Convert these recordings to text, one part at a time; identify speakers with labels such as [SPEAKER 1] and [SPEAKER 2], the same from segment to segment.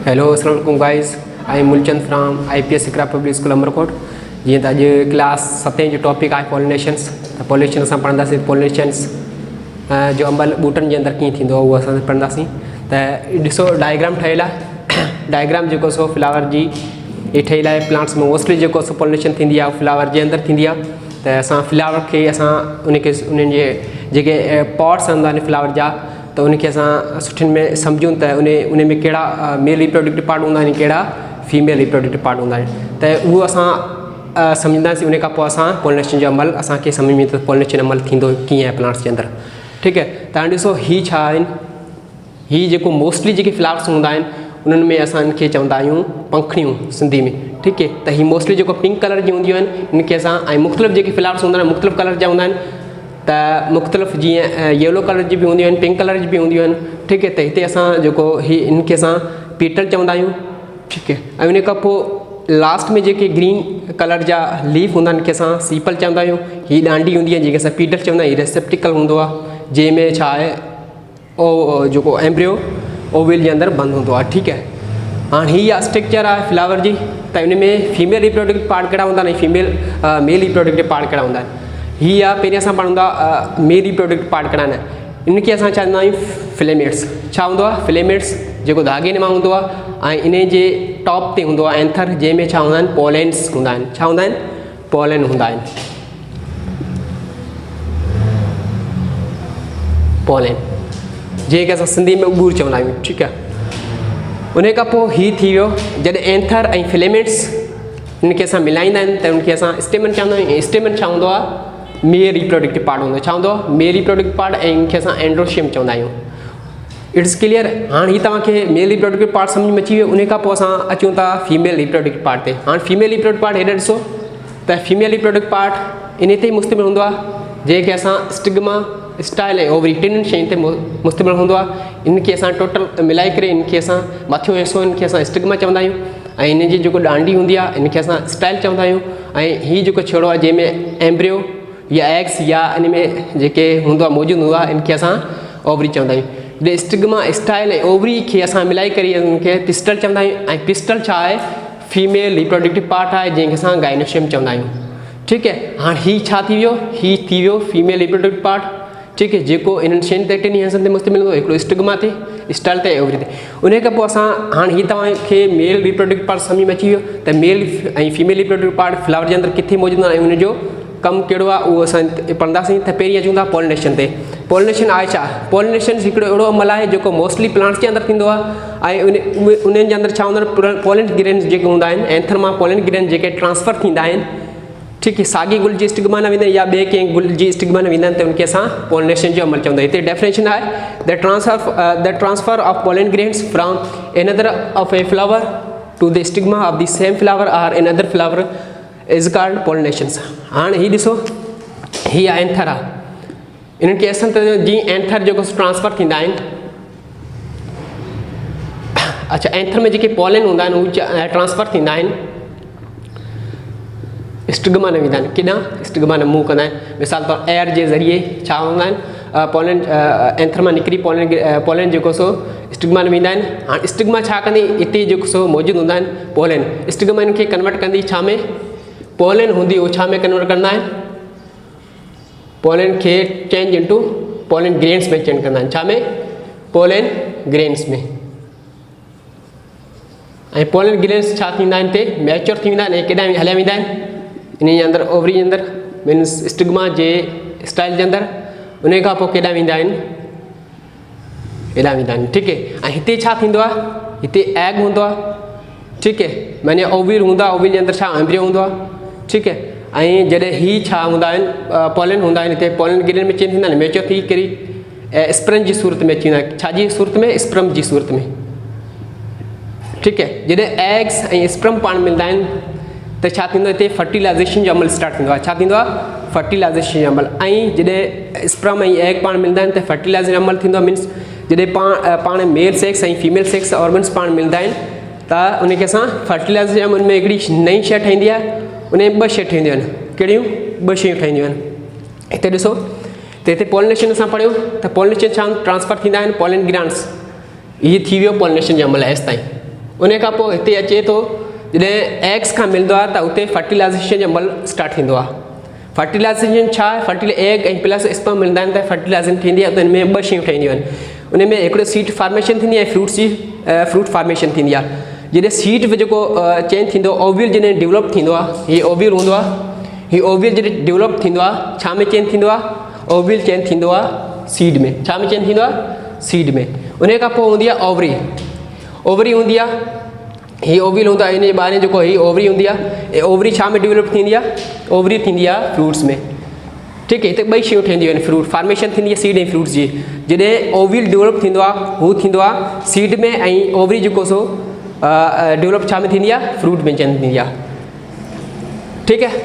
[SPEAKER 1] Hello, assalamualaikum guys. I am Moolchand from IPS Iqra Public School Umerkot. जी तो अॼु class 7 जो topic आहे pollinations. Pollination असां पढ़ंदासीं pollinations जो अंबल बूटनि जे अंदरि कीअं थींदो आहे उहो असां पढ़ंदासीं। त ॾिसो डायग्राम ठहियल आहे। डायग्राम जेको सो फ्लावर जी ये ठहियल आहे। प्लांट्स में मोस्टली जेको सो पॉलिनेशन थींदी आहे फ्लावर जे अंदरि थींदी आहे। त असां फ्लावर खे असां उनखे उन्हनि जे जेके पॉट्स हूंदा आहिनि फ्लावर जा तो उनके असां सुठे में सम्झूं त उन में कहिड़ा मेल रिप्रोडक्टिव पार्ट हूंदा आहिनि कहिड़ा फीमेल रिप्रोडक्टिव पार्ट हूंदा आहिनि त उहो असां सम्झंदासीं। उन खां पोइ असां पॉलिनेशन जो अमल असांखे सम्झ में त पॉलिनेशन अमल थींदो कीअं आहे प्लांट्स जे अंदरि। ठीकु आहे। त हाणे ॾिसो हीअ छा आहिनि, हीअ जेको मोस्टली जेके फ्लावर्स हूंदा आहिनि उन्हनि में असां इनखे चवंदा आहियूं पंखड़ियूं सिंधी में। ठीकु आहे। त हीअ मोस्टली जेको पिंक कलर जी हूंदियूं आहिनि इनखे असां ऐं मुख़्तलिफ़ जेके फ्लावर्स हूंदा आहिनि मुख़्तलिफ़ कलर जा हूंदा आहिनि त मुख़्तलिफ़ जीअं येलो कलर जी बि हूंदियूं आहिनि पिंक कलर जी बि हूंदियूं आहिनि। ठीकु आहे। त हिते असां जेको इनखे असां पीटल चवंदा आहियूं। ठीकु आहे। ऐं उन खां पोइ लास्ट में जेके ग्रीन कलर जा लीफ हूंदा आहिनि इनखे असां सीपल चवंदा आहियूं। हीअ ॾांडी हूंदी आहे जेके असां पीटल चवंदा आहियूं। रेसेप्टिकल हूंदो आहे जंहिंमें छा आहे ओ जेको एम्ब्रियो ओविल जे अंदरि बंदि हूंदो आहे। ठीकु आहे। हाणे हीअ स्ट्रक्चर आहे फ्लावर जी। त इन में फीमेल रिप्रोडक्टिव पार्ट कहिड़ा हूंदा आहिनि फीमेल मेल रिप्रोडक्टिव पार्ट कहिड़ा हूंदा आहिनि। हीअ आहे पहिरीं असां पढ़ंदा मेल रिप्रोडक्टिव पार्ट कहिड़ा आहिनि। इनखे असां चवंदा आहियूं फिलेमेट्स। छा हूंदो आहे फिलेमेट्स जेको धागे मां हूंदो आहे ऐं इन जे टॉप ते हूंदो आहे एंथर जंहिंमें छा हूंदा आहिनि पोलेन्स हूंदा आहिनि। छा हूंदा आहिनि पोलेन हूंदा आहिनि। पोलेन जंहिंखे असां सिंधी में उबूर चवंदा आहियूं। ठीकु आहे। उन खां पोइ हीअ थी वियो जॾहिं एंथर ऐं फिलेमेंट्स इनखे असां मिलाईंदा आहिनि त उनखे असां स्टेमन चवंदा आहियूं। स्टेमन छा हूंदो आहे मेल रिप्रोडक्टिव पार्ट हूंदो आहे। छा हूंदो आहे मेल रिप्रोडक्टिव पार्ट ऐं इनखे असां एंड्रोशियम चवंदा आहियूं। It's clear. हाणे हीअ तव्हांखे मेल रिप्रोडक्टिव पार्ट सम्झ में अची वियो। उन खां पोइ असां अचूं था फीमेल रिप्रोडक्टिव पार्ट ते। हाणे फीमेल रिप्रोडक्टिव पार्ट हेॾे ॾिसो त फीमेल रिप्रोडक्टिव पार्ट इन ते मुश्तमिल हूंदो आहे जंहिंखे असां स्टिग्मा स्टाइल ऐं ओवरी टिनि शयुनि ते मुश्तमिल हूंदो आहे। इनखे असां टोटल मिलाए करे इनखे असां मथियों हिसो इनखे असां स्टिग्मा चवंदा आहियूं ऐं इन जी जेको ॾांडी हूंदी आहे इनखे असां स्टाइल चवंदा आहियूं। ऐं हीअ जेको छेड़ो आहे जंहिंमें एम्ब्रियो या एग्स या इन में जेके हूंदो आहे मौजूदु हूंदो आहे इनखे असां ओवरी चवंदा आहियूं। जॾहिं स्टिग्मा स्टाइल ऐं ओवरी खे असां मिलाए करे इनखे पिस्टल चवंदा आहियूं। ऐं पिस्टल छा आहे फीमेल रिप्रोडक्टिव पार्ट आहे जंहिंखे असां गाइनोशियम चवंदा आहियूं। ठीकु आहे। हाणे हीअ छा थी वियो हीअ थी वियो फीमेल रिप्रोडक्टिव पार्ट। ठीकु आहे। जेको इन्हनि शयुनि ते टिनि हिसनि ते मुश्तमिल हूंदो हिकिड़ो स्टिग्मा ते स्टाइल ते ओवरी ते। उन खां पोइ असां हाणे हीअ तव्हांखे मेल रिप्रोडक्टिव पार्ट सम्झ में अची वियो त मेल ऐं फीमेल रिप्रोडक्टिव पार्ट फ्लावर जे अंदरि किथे मौजूदु आहे ऐं उनजो कमु कहिड़ो आहे उहो असां पढ़ंदासीं। त पहिरीं अचूं था पॉलिनेशन ते। पॉलिनेशन आहे छा पॉलिनेशन हिकिड़ो अहिड़ो अमल आहे जेको मोस्टली प्लांट्स जे अंदरि थींदो आहे ऐं उन्हनि जे अंदरि छा हूंदा आहिनि पोलन ग्रेन्स जेके हूंदा आहिनि एंथर मां पोलन ग्रेन जेके ट्रांसफर थींदा आहिनि। ठीकु आहे। साॻी गुल जी स्टिग्मा न वेंदा आहिनि या ॿिए कंहिं गुल जी स्टिग्मा न वेंदा आहिनि त उनखे असां पॉलिनेशन जो अमल चवंदा आहियूं। हिते डेफिनेशन आहे the transfer of pollen grains from anther of a flower to the stigma of the same flower or another flower is called pollinations. हाणे हीअ ॾिसो हीअ एंथर आहे। इन्हनि खे असां जीअं एंथर जेको ट्रांसफर थींदा आहिनि। अच्छा एंथर में जेके पोलन हूंदा आहिनि उहे ट्रांसफर थींदा आहिनि स्टिग्मा न वेंदा आहिनि। केॾां स्टिग्मा न मूव कंदा आहिनि। मिसाल तौरु एयर जे ज़रिए छा हूंदा आहिनि पोलन एंथर मां निकिरी पोलन जेको सो स्टिग्मा न वेंदा आहिनि। हाणे स्टिग्मा छा कंदी हिते जेको सो मौजूदु हूंदा आहिनि पोलन स्टिग्मा इनखे कन्वर्ट कंदी छा में पोलन हूंदी उहो छा में कन्वर्ट कंदा आहिनि पोलन खे चेंज इंटू पोलन ग्रेन्स में चेंज कंदा आहिनि। छा में पोलन ग्रेन्स में। ऐं पोलन ग्रेन्स छा थींदा आहिनि हिते मैच्योर थी वेंदा आहिनि ऐं केॾांहुं हलिया वेंदा आहिनि इन जे अंदरि ओवरी जे अंदरि मीन्स स्टिग्मा जे स्टाइल जे अंदरि। उन खां पोइ केॾांहुं वेंदा आहिनि हेॾां वेंदा आहिनि। ठीकु आहे। ऐं हिते छा थींदो आहे हिते एग हूंदो आहे। ठीकु आहे। माने ओविल हूंदो आहे ओविल जे अंदरि छा एम्ब्रियो हूंदो आहे। ठीकु आहे। ऐं जॾहिं हीअ छा हूंदा आहिनि पोलन हूंदा आहिनि हिते पोलन ग्रेन में चेंज थींदा आहिनि मैच्योर थी करे स्प्रम जी सूरत में अची वेंदा आहिनि। छाजी सूरत में स्प्रम जी सूरत में। ठीकु आहे। जॾहिं एग्स ऐं स्प्रम पाण मिलंदा आहिनि त छा थींदो हिते फर्टिलाइज़ेशन जो अमल स्टार्ट थींदो आहे। छा थींदो आहे फर्टिलाइज़ेशन जो अमल। ऐं जॾहिं स्प्रम ऐं एग पाण मिलंदा आहिनि त फर्टिलाइज़ेशन अमल थींदो आहे। मीन्स जॾहिं पाण मेल सेक्स ऐं फीमेल सेक्स ऑर्गन्स पाण मिलंदा आहिनि त उनखे असां फर्टिलाइज़ेशन अमल में हिकिड़ी नई शइ ठहींदी आहे। उन में ॿ शयूं ठहींदियूं आहिनि। कहिड़ियूं ॿ शयूं ठहींदियूं आहिनि। हिते ॾिसो त हिते पॉलिनेशन असां पढ़ियो त पॉलिनेशन छा ट्रांसफर थींदा आहिनि पोलन ग्रेन्स। इहे थी वियो पॉलिनेशन जो अमल हेसि ताईं। उन खां पोइ हिते अचे थो जॾहिं एग्स खां मिलंदो आहे त उते फर्टिलाइज़ेशन जो अमल स्टार्ट थींदो आहे। फर्टिलाइज़ेशन छा आहे, एग ऐं प्लस स्पर्म मिलंदा आहिनि त फर्टिलाइज़ेशन थींदी आहे। त हिन में ॿ शयूं ठहींदियूं आहिनि, उन में हिकिड़ो सीड फॉर्मेशन थींदी आहे ऐं फ्रूट फॉर्मेशन थींदी आहे। जॾहिं सीड जेको चेंज थींदो, ओव्यूल जॾहिं डेवलप थींदो आहे, हीअ ओव्यूल हूंदो आहे, हीअ ओव्यूल जॾहिं डेवलप थींदो आहे छा में चेंज थींदो आहे, ओव्यूल चेंज थींदो आहे सीड में। छा में चेंज थींदो आहे, सीड में। उन खां पोइ हूंदी आहे ओवरी, ओवरी हूंदी आहे, हीअ ओव्यूल हूंदो आहे, इन जे ॿाहिरि जेको हीअ ओवरी हूंदी आहे, ऐं ओवरी छा में डेवलप थींदी आहे, ओवरी थींदी आहे फ्रूट्स में। ठीकु आहे, हिते ॿई शयूं ठहंदियूं आहिनि, फ्रूट फॉर्मेशन थींदी आहे सीड ऐं फ्रूट्स जी। जॾहिं ओव्यूल डेवलप थींदो आहे हू थींदो आहे सीड में, ऐं ओवरी जेको सो डेवलप छा में थींदी आहे, फ्रूट में चेंज थींदी आहे। ठीकु आहे,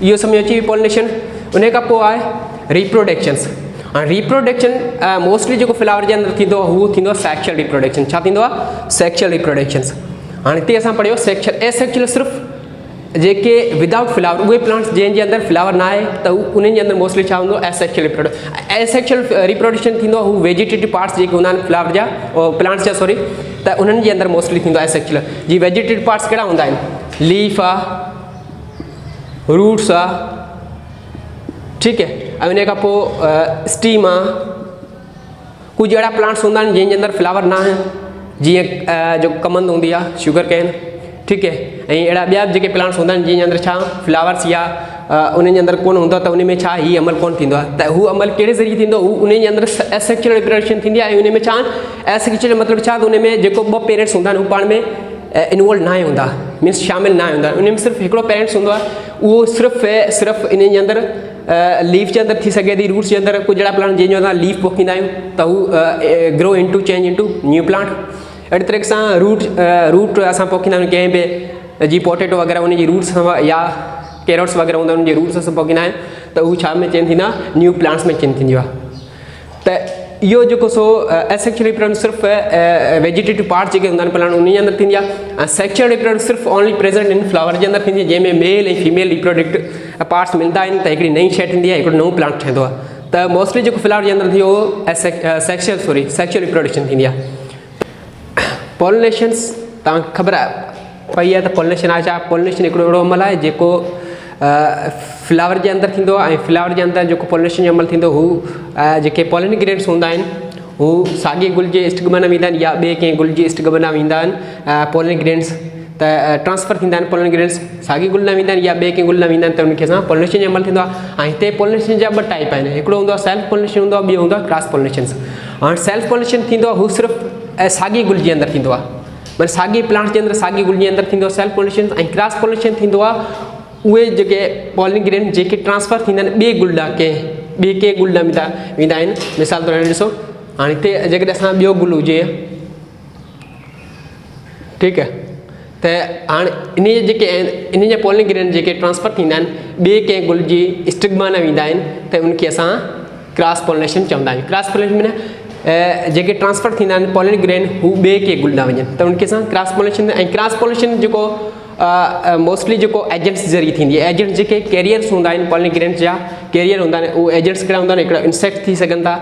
[SPEAKER 1] इहो सम्झ अची पॉलिनेशन। उन खां पोइ आहे रिप्रोडक्शन्स। हाणे रिप्रोडक्शन मोस्टली जेको फ्लावर जे अंदरि थींदो आहे उहो थींदो आहे सेक्शुअल रिप्रोडक्शन। छा थींदो आहे, सेक्शुअल रिप्रोडक्शन्स। हाणे हिते असां पढ़ियो सेक्शुअल, एसेक्शुअल सिर्फ़ु जेके विदाउट फ्लावर, उहे प्लांट्स जंहिंजे अंदरि फ्लावर न आहे त उन्हनि जे अंदरि मोस्टली छा हूंदो, एसेक्शुअल रिप्रोडक्शन। एसेक्शुअल रिप्रोडक्शन थींदो आहे हू वेजिटेटिव पार्ट्स जेके हूंदा आहिनि फ्लावर जा, प्लांट्स जा सॉरी, त उन्हनि जे अंदरि मोस्टली थींदो आहे एसेक्शुअल। जी वेजिटेटिव पार्ट्स कहिड़ा हूंदा आहिनि, लीफ आहे, रूट्स आहे, ठीकु है, ऐं उन खां पोइ स्टीम आहे। कुझु अहिड़ा प्लांट्स हूंदा आहिनि जंहिंजे अंदरि फ्लावर न आहिनि, जीअं जो कमंद हूंदी आहे, शुगर कैन, ठीकु है, ऐं अहिड़ा ॿिया जेके प्लांट्स हूंदा आहिनि जंहिंजे अंदरि छा फ्लावर्स या उन जे अंदरि कोन हूंदो आहे, त उन में छा हीअ अमल कोन थींदो आहे। त हू अमल कहिड़े ज़रिए थींदो, हू उन जे अंदरि एसेक्शुअल रिप्रोडक्शन थींदी आहे। ऐं उन में छा एसेक्शुअल मतिलबु छा, त उन में जेको ॿ पेरेंट्स हूंदा आहिनि हू पाण में इन्वॉल्व न हूंदा, मीन्स शामिल न हूंदा। उन में सिर्फ़ु हिकिड़ो पेरेंट्स हूंदो आहे, उहो सिर्फ़ु इन जे अंदरि लीफ जे अंदरि थी सघे थी, रूट्स जे अंदरि कुझु अहिड़ा प्लांट जंहिंजो असां लीफ पोखींदा आहियूं त हू grow into change into new plant. अहिड़ी तरीक़े सां रूट असां पोखींदा आहियूं कंहिं बि जी पोटेटो वग़ैरह उन जी रूट्स या कैरोट्स वग़ैरह हूंदा आहिनि, उन जे रूट्स असां पोखींदा आहियूं त हू छा में चेंज थींदा, न्यू प्लांट्स में चेंज थींदियूं आहे। त इहो जेको सो एसेक्शुअल रिप्रोडक्शन सिर्फ़ु वेजिटेटिव पार्ट्स जेके हूंदा आहिनि प्लांट उन जे अंदरि थींदी आहे, ऐं सेक्शुअल रिप्रोडक्शन सिर्फ़ु ओनली प्रेज़ेंट इन फ्लावर जे अंदरि थींदी आहे, जंहिंमें मेल ऐं फीमेल रिप्रोडक्टिव पार्ट्स मिलंदा आहिनि त हिकिड़ी नई शइ थींदी आहे, हिकिड़ो नओं प्लांट ठहंदो आहे। त मोस्टली जेको फ्लावर जे अंदरि थी उहो सेक्शुअल रिप्रोडक्शन थींदी आहे। पॉलिनेशन्स तव्हांखे ख़बर पई आहे त पॉलिनेशन आहे छा। पॉलिनेशन हिकिड़ो अहिड़ो अमल आहे जेको फ्लावर जे अंदरि थींदो आहे, ऐं फ्लावर जे अंदरि जेको पॉलिनेशन जो अमल थींदो हू जेके पॉलिन ग्रेन्स हूंदा आहिनि हू साॻे गुल जे स्टिग्मा में वेंदा आहिनि या ॿिए कंहिं गुल जे स्टिग्मा में वेंदा आहिनि। पॉलिन ग्रेन्स त ट्रांसफर थींदा आहिनि, पॉलिन ग्रेन्स साॻे गुल न वेंदा आहिनि या ॿिए कंहिं गुल न वेंदा आहिनि, त उनखे असां पॉलिनेशन जो अमल थींदो आहे। ऐं हिते पॉलिनेशन जा ॿ टाइप आहिनि, हिकिड़ो हूंदो आहे सेल्फ पॉलिनेशन हूंदो आहे, ॿियो हूंदो आहे क्रॉस पॉलिनेशन। हाणे सेल्फ पॉलिनेशन थींदो आहे हू सिर्फ़ु साॻे गुल जे अंदरि थींदो आहे, माना साॻे प्लांट जे अंदरि साॻे गुल जे अंदरि थींदो आहे सेल्फ पॉलिनेशन। ऐं क्रॉस पॉलिनेशन थींदो आहे उहे जेके पॉलिन ग्रेन जेके ट्रांसफर थींदा आहिनि ॿिए गुल ॾांहुं कंहिं गुल ॾांहुं वेंदा आहिनि। मिसाल तौर ते ॾिसो, हाणे हिते जेकॾहिं असां ॿियो गुल हुजे, ठीकु आहे, त हाणे इन जा पॉलिन ग्रेन जेके ट्रांसफर थींदा आहिनि ॿिए कंहिं गुल जी स्टिग्मा न वेंदा आहिनि, त उनखे असां क्रॉस पॉलिनेशन चवंदा आहियूं। क्रॉस पॉलिनेशन में जेके ट्रांसफर थींदा आहिनि पॉलिन ग्रेन हू ॿिए कंहिं गुल न वञनि, त उनखे असां क्रॉस पॉलिनेशन। ऐं क्रॉस पॉलिनेशन जेको मोस्टली जेको एजेंट्स ज़रिए थींदी आहे, एजेंट्स जेके कैरियर्स हूंदा आहिनि पॉलिन ग्रेन्स जा कैरियर हूंदा आहिनि, उहे एजेंट्स कहिड़ा हूंदा आहिनि, हिकिड़ा इंसेक्ट थी सघनि था,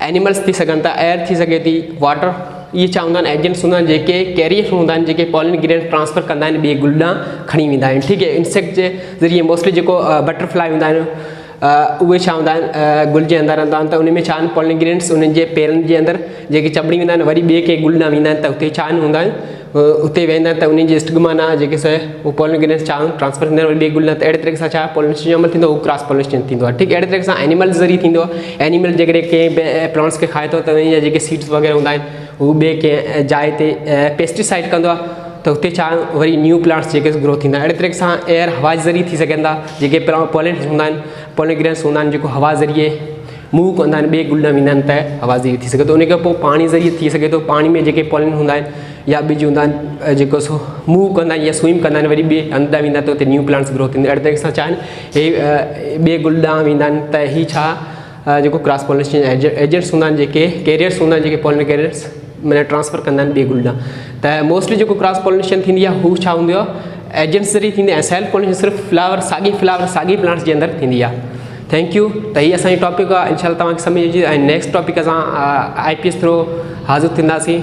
[SPEAKER 1] एनिमल्स थी सघनि था, एयर थी सघे थी, वाटर, इहे छा हूंदा आहिनि एजेंट्स हूंदा आहिनि जेके कैरियर हूंदा आहिनि जेके पॉलिन ग्रेन ट्रांसफर कंदा आहिनि ॿिए गुल ॾांहुं खणी वेंदा आहिनि। ठीकु आहे, इंसेक्ट जे ज़रिए मोस्टली जेको बटरफ्लाई हूंदा आहिनि उहे छा हूंदा आहिनि गुल जे अंदरि रहंदा आहिनि, त उन में छा आहिनि पॉलिन ग्रेन्स उन्हनि जे पेरनि जे अंदरि जेके चॿड़ी वेंदा आहिनि वरी ॿिए कंहिं गुल ॾांहुं वेंदा आहिनि, त उते छा आहिनि हूंदा आहिनि, उते वेंदा आहिनि त उन जे स्टिग्मा न जेके उहे पॉलिन ग्रेन्स छा ट्रांसफर थींदा आहिनि ॿिए गुल ॾांहुं, त अहिड़े तरीक़े सां छा पॉलिनेशन जो अमल थींदो उहो क्रॉस पॉलिनेशन थींदो आहे। ठीकु, अहिड़े तरीक़े सां एनिमल ज़रिए थींदो आहे। एनिमल जेकॾहिं कंहिं प्लांट्स खे खाए थो त उन जा जेके सीड्स वग़ैरह हूंदा आहिनि हू ॿिए कंहिं जाइ ते पेस्टिसाइड कंदो आहे, त उते छा वरी न्यू प्लांट्स जेके ग्रो थींदा आहिनि। अहिड़े तरीक़े सां एयर हवा ज़रिए थी सघनि था, जेके पॉलिन हूंदा आहिनि पॉलिन ग्रेन्स हूंदा आहिनि जेको हवा ज़रिए मूव कंदा आहिनि ॿिए गुल ॾांहुं वेंदा आहिनि, त हवा ज़रिए थी सघे थो। उन खां पोइ पाणी ज़रिए थी सघे थो, पाणी में जेके पॉलिन हूंदा आहिनि या ॿिज हूंदा आहिनि जेको सो मूव कंदा आहिनि या स्विम कंदा आहिनि वरी ॿिए हंधि ॾांहुं वेंदा, त उते न्यू प्लांट्स ग्रो थींदा। अहिड़े तरीक़े सां छा आहिनि हे ॿिए गुल ॾांहुं वेंदा आहिनि, त ही छा जेको क्रॉस पॉलिनेशन एजेंट्स हूंदा आहिनि जेके कैरियर्स हूंदा आहिनि जेके पॉलिन कैरियर्स माना ट्रांसफर कंदा आहिनि ॿिए गुल ॾांहुं। त मोस्टली जेको क्रॉस पॉलिनेशन थींदी आहे हू छा हूंदो आहे एजेंट्स ज़रिए थींदी आहे, ऐं सेल्फ पॉलिनेशन सिर्फ़ु फ्लावर साॻी प्लांट्स जे अंदरि थींदी आहे। Thank you. त हीअ असांजी टॉपिक आहे, इनशाला तव्हांखे सम्झ अची। ऐं नेक्स्ट टॉपिक असां IPS थ्रू हाज़िर थींदासीं।